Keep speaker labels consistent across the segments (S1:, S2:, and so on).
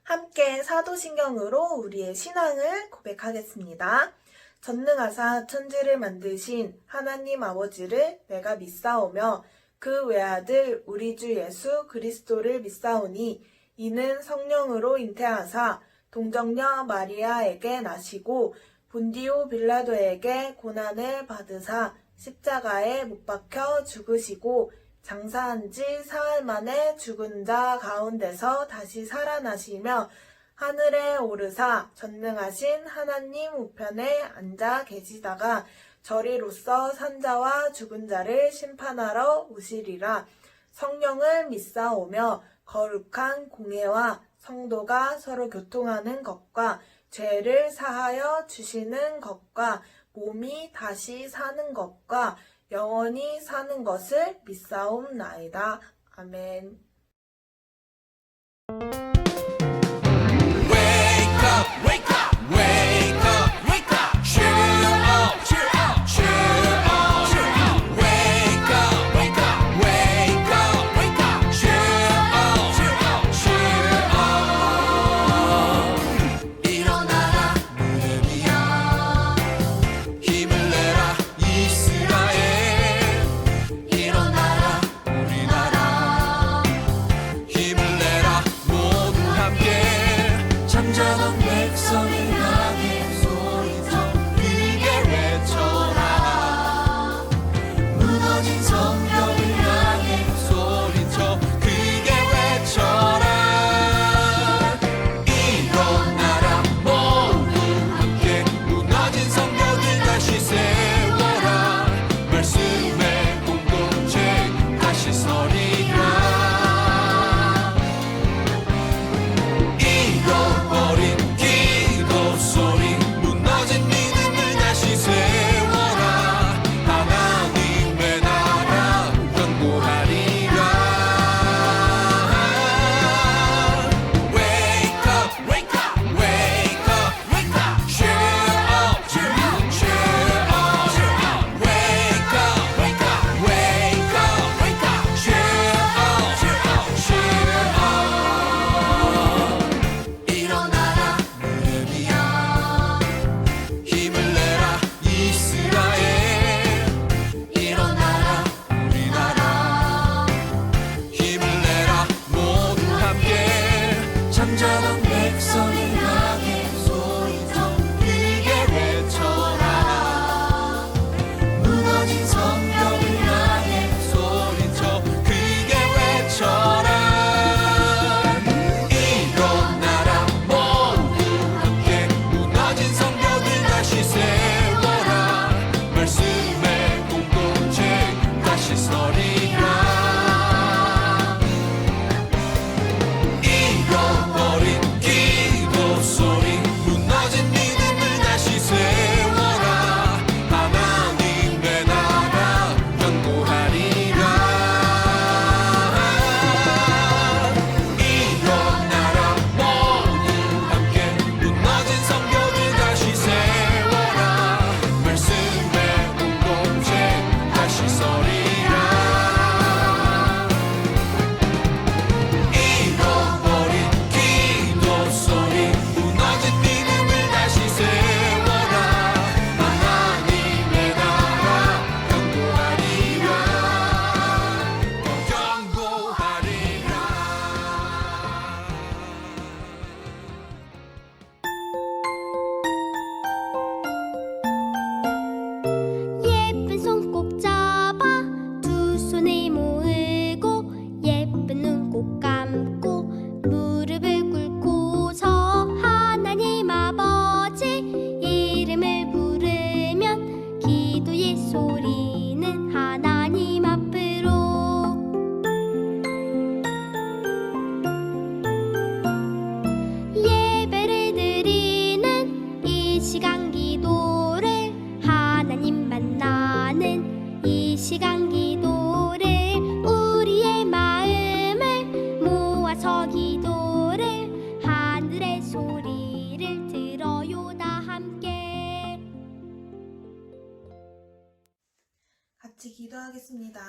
S1: 함께 사도신경으로 우리의 신앙을 고백하겠습니다. 전능하사 천지를 만드신 하나님 아버지를 내가 믿사오며 그 외아들 우리 주 예수 그리스도를 믿사오니 이는 성령으로 잉태하사 동정녀 마리아에게 나시고 본디오 빌라도에게 고난을 받으사 십자가에 못 박혀 죽으시고 장사한 지 사흘 만에 죽은 자 가운데서 다시 살아나시며 하늘에 오르사 전능하신 하나님 우편에 앉아 계시다가 저리로서 산자와 죽은 자를 심판하러 오시리라. 성령을 믿사오며 거룩한 공회와 성도가 서로 교통하는 것과 죄를 사하여 주시는 것과 몸이 다시 사는 것과 영원히 사는 것을 믿사옵나이다. 아멘.
S2: Wake up, wake up, wake up, wake up. Cheer up, cheer up, cheer up, cheer up. Wake up, wake up, wake up, wake up. Cheer up, cheer up, cheer up. 일어나라 느헤미야, 힘을 내라 이스라엘. 일어나라 우리나라, 힘을 내라 모두 함께. 잠자던 백성을 향해 소리쳐 크게 외쳐라. 무너진 성벽을 향해 소리쳐 크게 외쳐라. 일어나라 모두 함께. 무너진 성벽을 다시 세워라. 말씀의 공동체 다시 서리라. 잃어버린 기도 소리, 무너진 믿음을 다시 세워라. 하나님의 나라 견고하리라. Wake up, wake up, wake up, wake up. Cheer up, cheer up, cheer up, cheer up. Wake up, wake up, wake up, wake up. Cheer up, cheer up, cheer up. 일어나라 느헤미야, 힘을 내라 이스라엘. 일어나라 우리나라, 힘을 내라 모두 함께. 잠자던 백성을 향해 소리쳐 크게 외쳐라. 무너진 성벽을 향해 소리쳐 크게 외쳐라. 일어나라 모두 함께. 무너진 성벽을 다시 세워라. 말씀의 공동체 다시 서리라. 잃어버린 기도 소리, 무너진 믿음을 다시 세워라. 하나님의 나라 견고하리라. 일어나라 모두 함께. 무너진 성벽을 다시 세워라. 말씀의 공동체 다시 서리라. 잃어버린 기도 소리, 무너진 믿음을 다시 세워라. 하나님의 나라 견고하리라. 견고하리라.
S3: 예쁜 손 꼭 잡아 두 손을 모으고 예쁜 눈 꼭 감고 무릎을 꿇고서 하나님 아버지 이름을 부르면 기도의 소리는 하나님 앞으로. 예배를 드리는 이 시간 기도를, 하나님 만나는 이 시간 기도를, 우리의 마음을 모아서 기도를, 하늘의 소리를 들어요 다 함께.
S1: 같이 기도하겠습니다.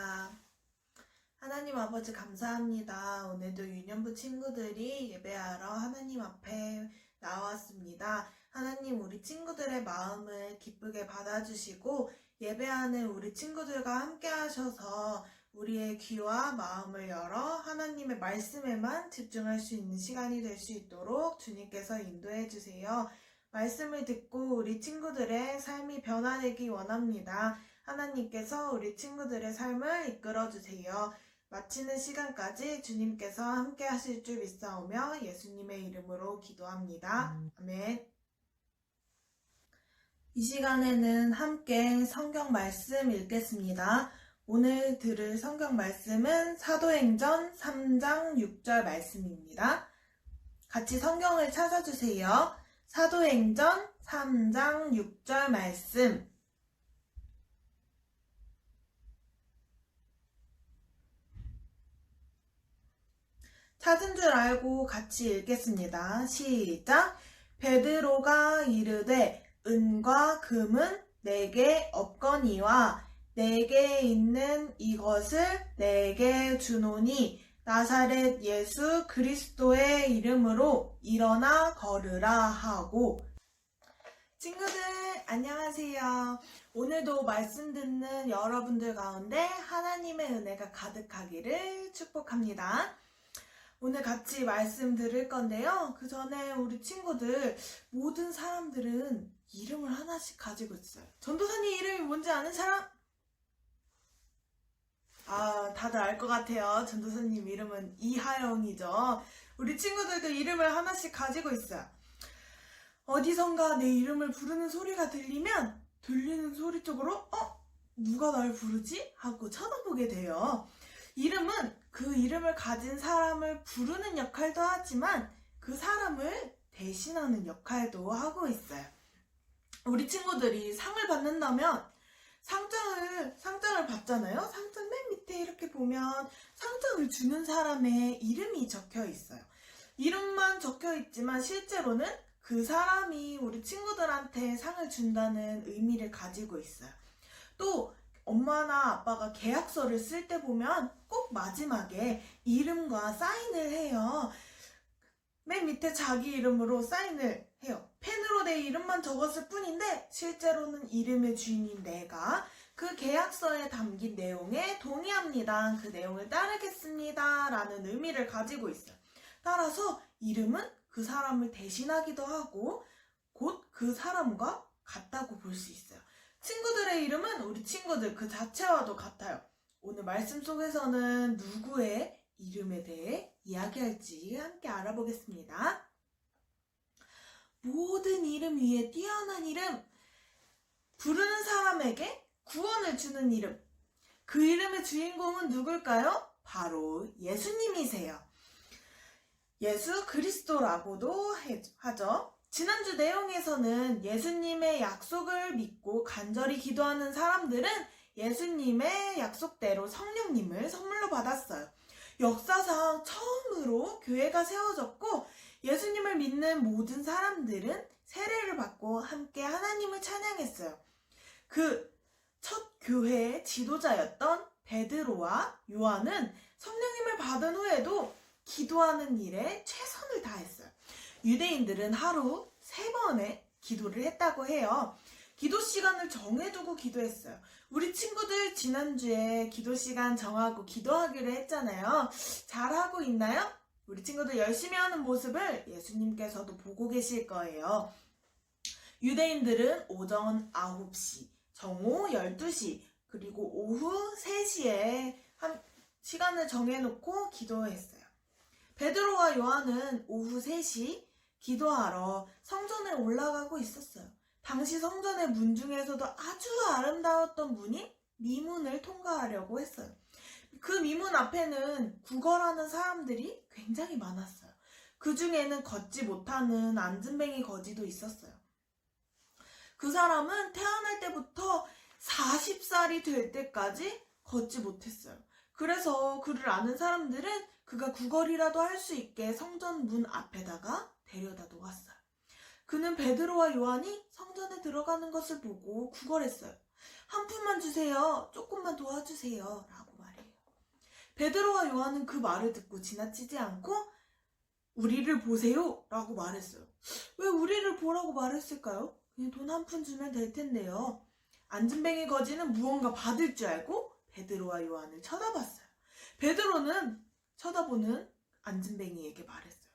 S1: 하나님 아버지 감사합니다. 오늘도 유년부 친구들이 예배하러 하나님 앞에 나왔습니다. 하나님 우리 친구들의 마음을 기쁘게 받아주시고 예배하는 우리 친구들과 함께 하셔서 우리의 귀와 마음을 열어 하나님의 말씀에만 집중할 수 있는 시간이 될 수 있도록 주님께서 인도해 주세요. 말씀을 듣고 우리 친구들의 삶이 변화되기 원합니다. 하나님께서 우리 친구들의 삶을 이끌어 주세요. 마치는 시간까지 주님께서 함께 하실 줄 믿사오며 예수님의 이름으로 기도합니다. 아멘. 이 시간에는 함께 성경 말씀 읽겠습니다. 오늘 들을 성경 말씀은 사도행전 3장 6절 말씀입니다. 같이 성경을 찾아주세요. 사도행전 3장 6절 말씀. 찾은 줄 알고 같이 읽겠습니다. 시작! 베드로가 이르되 은과 금은 내게 없거니와 내게 있는 이것을 내게 주노니 나사렛 예수 그리스도의 이름으로 일어나 걸으라 하고. 친구들 안녕하세요. 오늘도 말씀 듣는 여러분들 가운데 하나님의 은혜가 가득하기를 축복합니다. 오늘 같이 말씀 들을 건데요. 그 전에 우리 친구들 모든 사람들은 이름을 하나씩 가지고 있어요. 전도사님 이름이 뭔지 아는 사람? 다들 알 것 같아요. 전도사님 이름은 이하영이죠. 우리 친구들도 이름을 하나씩 가지고 있어요. 어디선가 내 이름을 부르는 소리가 들리면 들리는 소리 쪽으로 누가 날 부르지? 하고 쳐다보게 돼요. 이름은 그 이름을 가진 사람을 부르는 역할도 하지만 그 사람을 대신하는 역할도 하고 있어요. 우리 친구들이 상을 받는다면 상장을 받잖아요. 상장 맨 밑에 이렇게 보면 상장을 주는 사람의 이름이 적혀 있어요. 이름만 적혀 있지만 실제로는 그 사람이 우리 친구들한테 상을 준다는 의미를 가지고 있어요. 또 엄마나 아빠가 계약서를 쓸 때 보면 꼭 마지막에 이름과 사인을 해요. 맨 밑에 자기 이름으로 사인을 해요. 펜으로 내 이름만 적었을 뿐인데 실제로는 이름의 주인인 내가 그 계약서에 담긴 내용에 동의합니다. 그 내용을 따르겠습니다. 라는 의미를 가지고 있어요. 따라서 이름은 그 사람을 대신하기도 하고 곧 그 사람과 같다고 볼 수 있어요. 친구들의 이름은 우리 친구들 그 자체와도 같아요. 오늘 말씀 속에서는 누구의 이름에 대해 이야기할지 함께 알아보겠습니다. 모든 이름 위에 뛰어난 이름, 부르는 사람에게 구원을 주는 이름. 그 이름의 주인공은 누굴까요? 바로 예수님이세요. 예수 그리스도라고도 하죠. 지난주 내용에서는 예수님의 약속을 믿고 간절히 기도하는 사람들은 예수님의 약속대로 성령님을 선물로 받았어요. 역사상 처음으로 교회가 세워졌고 예수님을 믿는 모든 사람들은 세례를 받고 함께 하나님을 찬양했어요. 그 첫 교회의 지도자였던 베드로와 요한은 성령님을 받은 후에도 기도하는 일에 최선을 다했어요. 유대인들은 하루 3번의 기도를 했다고 해요. 기도 시간을 정해두고 기도했어요. 우리 친구들 지난주에 기도 시간 정하고 기도하기로 했잖아요. 잘하고 있나요? 우리 친구들 열심히 하는 모습을 예수님께서도 보고 계실 거예요. 유대인들은 오전 9시, 정오 12시, 그리고 오후 3시에 시간을 정해놓고 기도했어요. 베드로와 요한은 오후 3시 기도하러 성전에 올라가고 있었어요. 당시 성전의 문 중에서도 아주 아름다웠던 문인 미문을 통과하려고 했어요. 그 미문 앞에는 구걸하는 사람들이 굉장히 많았어요. 그 중에는 걷지 못하는 안진뱅이 거지도 있었어요. 그 사람은 태어날 때부터 40살이 될 때까지 걷지 못했어요. 그래서 그를 아는 사람들은 그가 구걸이라도 할 수 있게 성전 문 앞에다가 데려다 놓았어요. 그는 베드로와 요한이 성전에 들어가는 것을 보고 구걸했어요. 한 푼만 주세요. 조금만 도와주세요. 라고 말해요. 베드로와 요한은 그 말을 듣고 지나치지 않고 우리를 보세요 라고 말했어요. 왜 우리를 보라고 말했을까요? 그냥 돈 한 푼 주면 될 텐데요. 안진뱅이 거지는 무언가 받을 줄 알고 베드로와 요한을 쳐다봤어요. 베드로는 쳐다보는 안진뱅이에게 말했어요.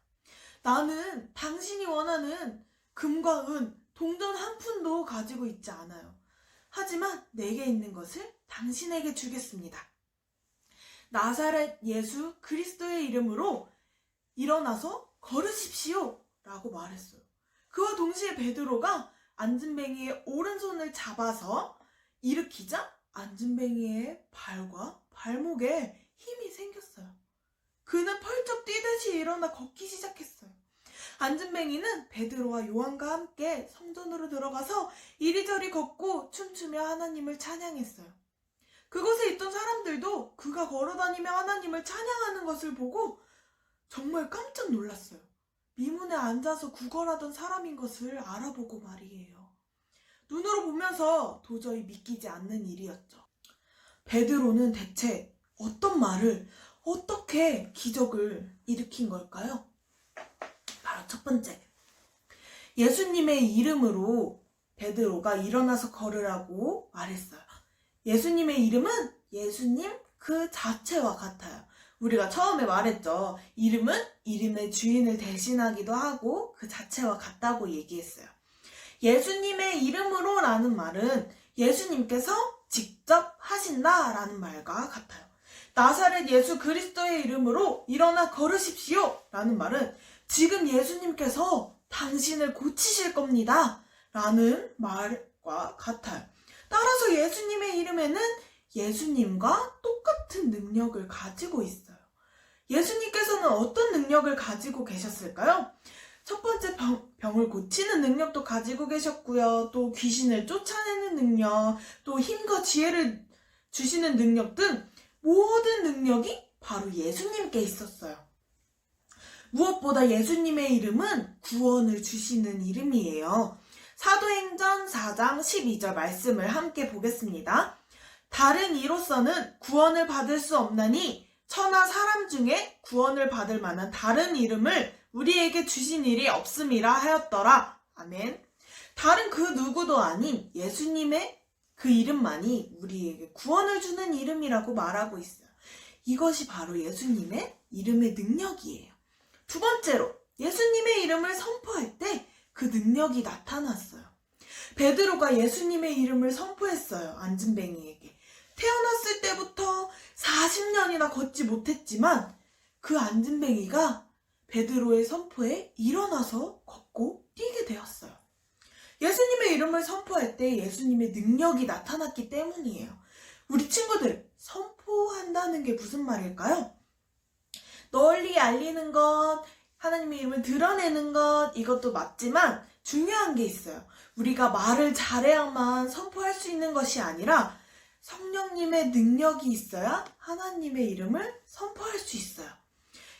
S1: 나는 당신이 원하는 금과 은, 동전 한 푼도 가지고 있지 않아요. 하지만 내게 있는 것을 당신에게 주겠습니다. 나사렛 예수 그리스도의 이름으로 일어나서 걸으십시오 라고 말했어요. 그와 동시에 베드로가 안진뱅이의 오른손을 잡아서 일으키자 안진뱅이의 발과 발목에 힘이 생겼어요. 그는 펄쩍 뛰듯이 일어나 걷기 시작했어요. 안진뱅이는 베드로와 요한과 함께 성전으로 들어가서 이리저리 걷고 춤추며 하나님을 찬양했어요. 그곳에 있던 사람들도 그가 걸어다니며 하나님을 찬양하는 것을 보고 정말 깜짝 놀랐어요. 미문에 앉아서 구걸하던 사람인 것을 알아보고 말이에요. 눈으로 보면서 도저히 믿기지 않는 일이었죠. 베드로는 대체 어떤 말을, 어떻게 기적을 일으킨 걸까요? 바로 첫 번째, 예수님의 이름으로 베드로가 일어나서 걸으라고 말했어요. 예수님의 이름은 예수님 그 자체와 같아요. 우리가 처음에 말했죠. 이름은 이름의 주인을 대신하기도 하고 그 자체와 같다고 얘기했어요. 예수님의 이름으로 라는 말은 예수님께서 직접 하신다 라는 말과 같아요. 나사렛 예수 그리스도의 이름으로 일어나 걸으십시오 라는 말은 지금 예수님께서 당신을 고치실 겁니다 라는 말과 같아요. 따라서 예수님의 이름에는 예수님과 똑같은 능력을 가지고 있어요. 예수님께서는 어떤 능력을 가지고 계셨을까요? 첫 번째 병을 고치는 능력도 가지고 계셨고요. 또 귀신을 쫓아내는 능력, 또 힘과 지혜를 주시는 능력 등 모든 능력이 바로 예수님께 있었어요. 무엇보다 예수님의 이름은 구원을 주시는 이름이에요. 사도행전 4장 12절 말씀을 함께 보겠습니다. 다른 이로서는 구원을 받을 수 없나니 천하 사람 중에 구원을 받을 만한 다른 이름을 우리에게 주신 일이 없음이라 하였더라. 아멘. 다른 그 누구도 아닌 예수님의 그 이름만이 우리에게 구원을 주는 이름이라고 말하고 있어요. 이것이 바로 예수님의 이름의 능력이에요. 두 번째로, 예수님의 이름을 선포할 때 그 능력이 나타났어요. 베드로가 예수님의 이름을 선포했어요. 안진뱅이에게. 태어났을 때부터 40년이나 걷지 못했지만 그 안진뱅이가 베드로의 선포에 일어나서 걷고 뛰게 되었어요. 예수님의 이름을 선포할 때 예수님의 능력이 나타났기 때문이에요. 우리 친구들, 선포한다는 게 무슨 말일까요? 널리 알리는 것, 하나님의 이름을 드러내는 것, 이것도 맞지만 중요한 게 있어요. 우리가 말을 잘해야만 선포할 수 있는 것이 아니라 성령님의 능력이 있어야 하나님의 이름을 선포할 수 있어요.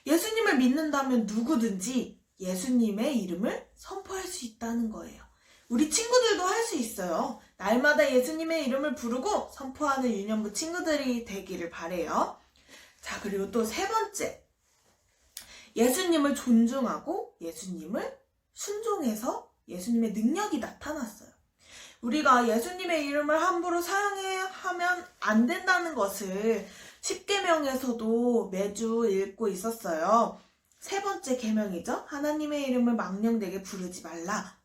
S1: 예수님을 믿는다면 누구든지 예수님의 이름을 선포할 수 있다는 거예요. 우리 친구들도 할 수 있어요. 날마다 예수님의 이름을 부르고 선포하는 유년부 친구들이 되기를 바래요. 자, 그리고 또 세 번째, 예수님을 존중하고 예수님을 순종해서 예수님의 능력이 나타났어요. 우리가 예수님의 이름을 함부로 사용하면 안 된다는 것을 10계명에서도 매주 읽고 있었어요. 세 번째 계명이죠. 하나님의 이름을 망령되게 부르지 말라.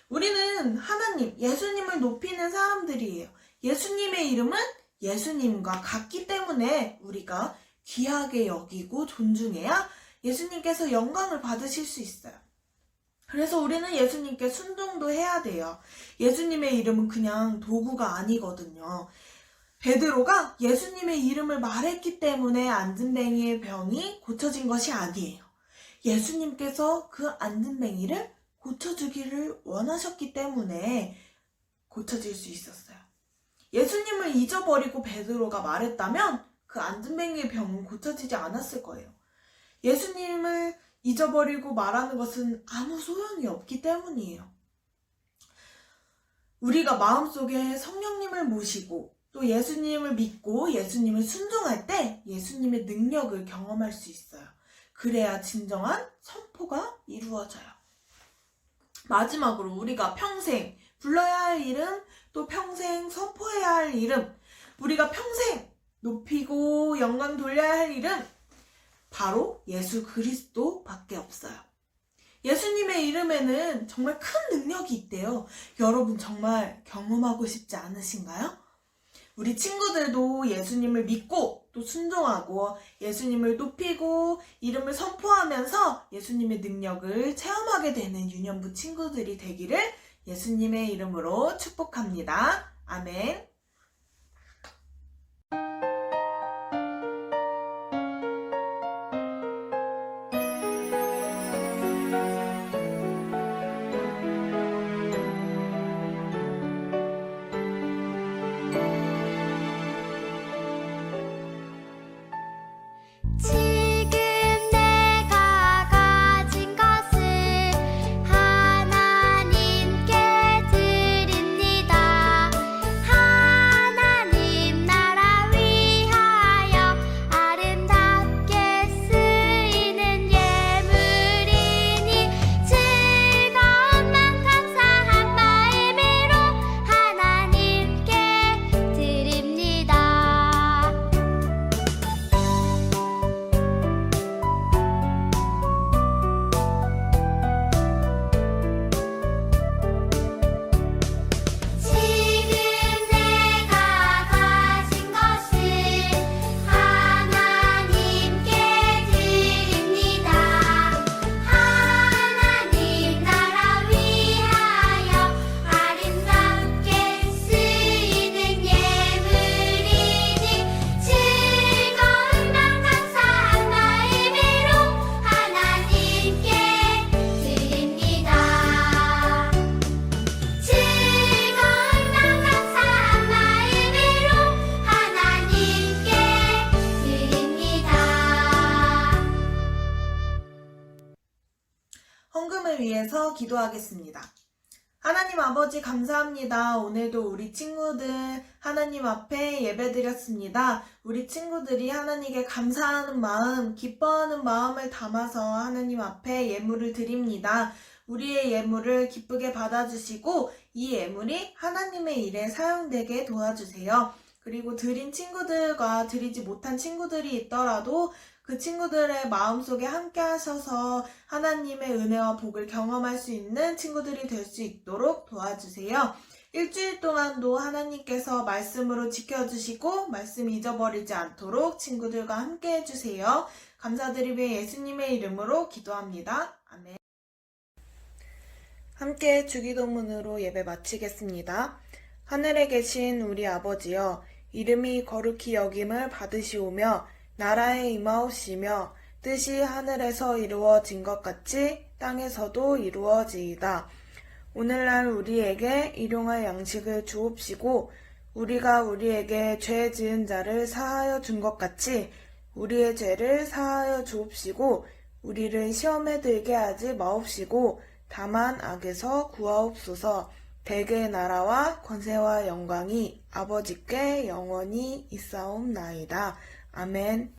S1: 우리는 하나님, 예수님을 높이는 사람들이에요. 예수님의 이름은 예수님과 같기 때문에 우리가 귀하게 여기고 존중해야 예수님께서 영광을 받으실 수 있어요. 그래서 우리는 예수님께 순종도 해야 돼요. 예수님의 이름은 그냥 도구가 아니거든요. 베드로가 예수님의 이름을 말했기 때문에 안진뱅이의 병이 고쳐진 것이 아니에요. 예수님께서 그 안진뱅이를 고쳐주기를 원하셨기 때문에 고쳐질 수 있었어요. 예수님을 잊어버리고 베드로가 말했다면 그 안진뱅이의 병은 고쳐지지 않았을 거예요. 예수님을 잊어버리고 말하는 것은 아무 소용이 없기 때문이에요. 우리가 마음속에 성령님을 모시고 또 예수님을 믿고 예수님을 순종할 때 예수님의 능력을 경험할 수 있어요. 그래야 진정한 선포가 이루어져요. 마지막으로 우리가 평생 불러야 할 이름, 또 평생 선포해야 할 이름, 우리가 평생 높이고 영광 돌려야 할 이름, 바로 예수 그리스도밖에 없어요. 예수님의 이름에는 정말 큰 능력이 있대요. 여러분 정말 경험하고 싶지 않으신가요? 우리 친구들도 예수님을 믿고 또 순종하고 예수님을 높이고 이름을 선포하면서 예수님의 능력을 체험하게 되는 유년부 친구들이 되기를 예수님의 이름으로 축복합니다. 아멘.
S3: 지금 내가 가진 것을 하나님께 드립니다. 하나님 나라 위하여 아름답게 쓰이는 예물이니 즐거운 맘 감사한 마음으로 하나님께 드립니다. 지금 내가 가진 것을 하나님께 드립니다. 하나님 나라 위하여 아름답게 쓰이는 예물이니 즐거운 맘 감사한 마음으로 하나님께 드립니다. 즐거운 맘 감사한 마음으로 하나님께 드립니다.
S1: 헌금을 위해서 기도하겠습니다. 하나님 아버지 감사합니다. 오늘도 우리 친구들 하나님 앞에 예배드렸습니다. 우리 친구들이 하나님께 감사하는 마음, 기뻐하는 마음을 담아서 하나님 앞에 예물을 드립니다. 우리의 예물을 기쁘게 받아주시고 이 예물이 하나님의 일에 사용되게 도와주세요. 그리고 드린 친구들과 드리지 못한 친구들이 있더라도 그 친구들의 마음속에 함께 하셔서 하나님의 은혜와 복을 경험할 수 있는 친구들이 될 수 있도록 도와주세요. 일주일 동안도 하나님께서 말씀으로 지켜주시고 말씀 잊어버리지 않도록 친구들과 함께 해주세요. 감사드리며 예수님의 이름으로 기도합니다. 아멘. 함께 주기도문으로 예배 마치겠습니다. 하늘에 계신 우리 아버지여, 이름이 거룩히 여김을 받으시오며 나라에 임하옵시며 뜻이 하늘에서 이루어진 것 같이 땅에서도 이루어지이다. 오늘날 우리에게 일용할 양식을 주옵시고 우리가 우리에게 죄 지은 자를 사하여 준 것 같이 우리의 죄를 사하여 주옵시고 우리를 시험에 들게 하지 마옵시고 다만 악에서 구하옵소서. 대개의 나라와 권세와 영광이 아버지께 영원히 있사옵나이다. 아멘.